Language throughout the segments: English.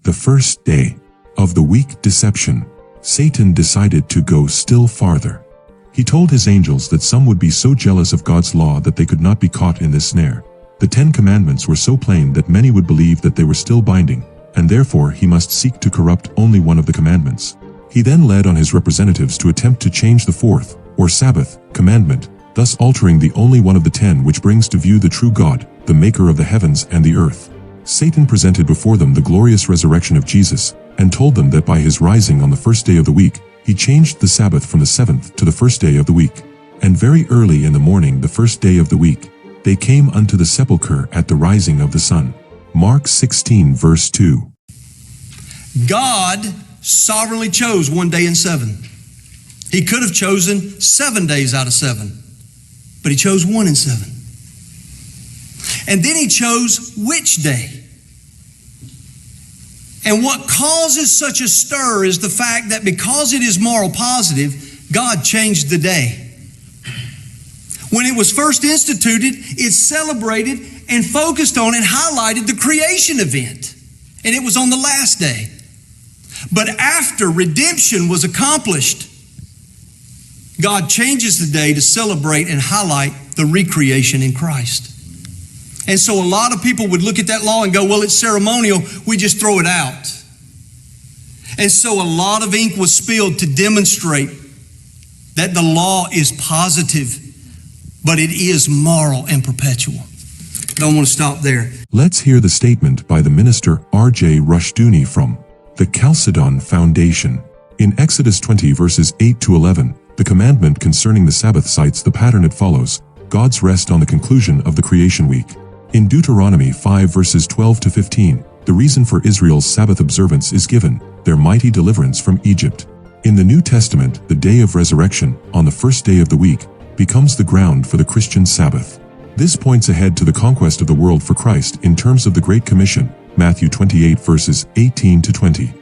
The first day of the week deception. Satan decided to go still farther. He told his angels that some would be so jealous of God's law that they could not be caught in this snare. The 10 commandments were so plain that many would believe that they were still binding, and therefore he must seek to corrupt only one of the commandments. He then led on his representatives to attempt to change the fourth, or Sabbath, commandment, thus altering the only one of the 10 which brings to view the true God, the maker of the heavens and the earth. Satan presented before them the glorious resurrection of Jesus, and told them that by his rising on the first day of the week, he changed the Sabbath from the seventh to the first day of the week. And very early in the morning the first day of the week, they came unto the sepulchre at the rising of the sun. Mark 16 verse 2. God sovereignly chose one day in 7. He could have chosen 7 days out of 7, but he chose 1 in 7. And then he chose which day. And what causes such a stir is the fact that because it is moral positive, God changed the day. When it was first instituted, it celebrated and focused on and highlighted the creation event. And it was on the last day. But after redemption was accomplished, God changes the day to celebrate and highlight the recreation in Christ. And so a lot of people would look at that law and go, well, it's ceremonial, we just throw it out. And so a lot of ink was spilled to demonstrate that the law is positive, but it is moral and perpetual. Don't want to stop there. Let's hear the statement by the minister R.J. Rushdoony from the Chalcedon Foundation. In Exodus 20 verses 8 to 11, the commandment concerning the Sabbath cites the pattern it follows, God's rest on the conclusion of the creation week. In Deuteronomy 5 verses 12 to 15, the reason for Israel's Sabbath observance is given, their mighty deliverance from Egypt. In the New Testament, the day of resurrection, on the first day of the week, becomes the ground for the Christian Sabbath. This points ahead to the conquest of the world for Christ in terms of the Great Commission, Matthew 28 verses 18 to 20.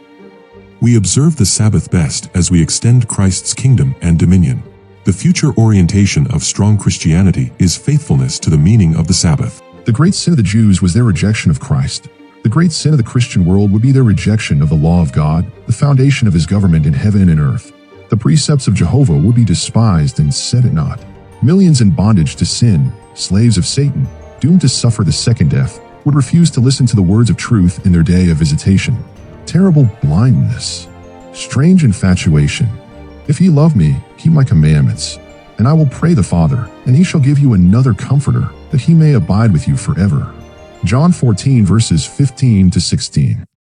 We observe the Sabbath best as we extend Christ's kingdom and dominion. The future orientation of strong Christianity is faithfulness to the meaning of the Sabbath. The great sin of the Jews was their rejection of Christ. The great sin of the Christian world would be their rejection of the law of God, the foundation of his government in heaven and earth. The precepts of Jehovah would be despised and set at naught. Millions in bondage to sin, slaves of Satan, doomed to suffer the second death, would refuse to listen to the words of truth in their day of visitation. Terrible blindness, strange infatuation. If ye love me, keep my commandments. And I will pray the Father, and he shall give you another comforter, that he may abide with you forever. John 14 verses 15 to 16.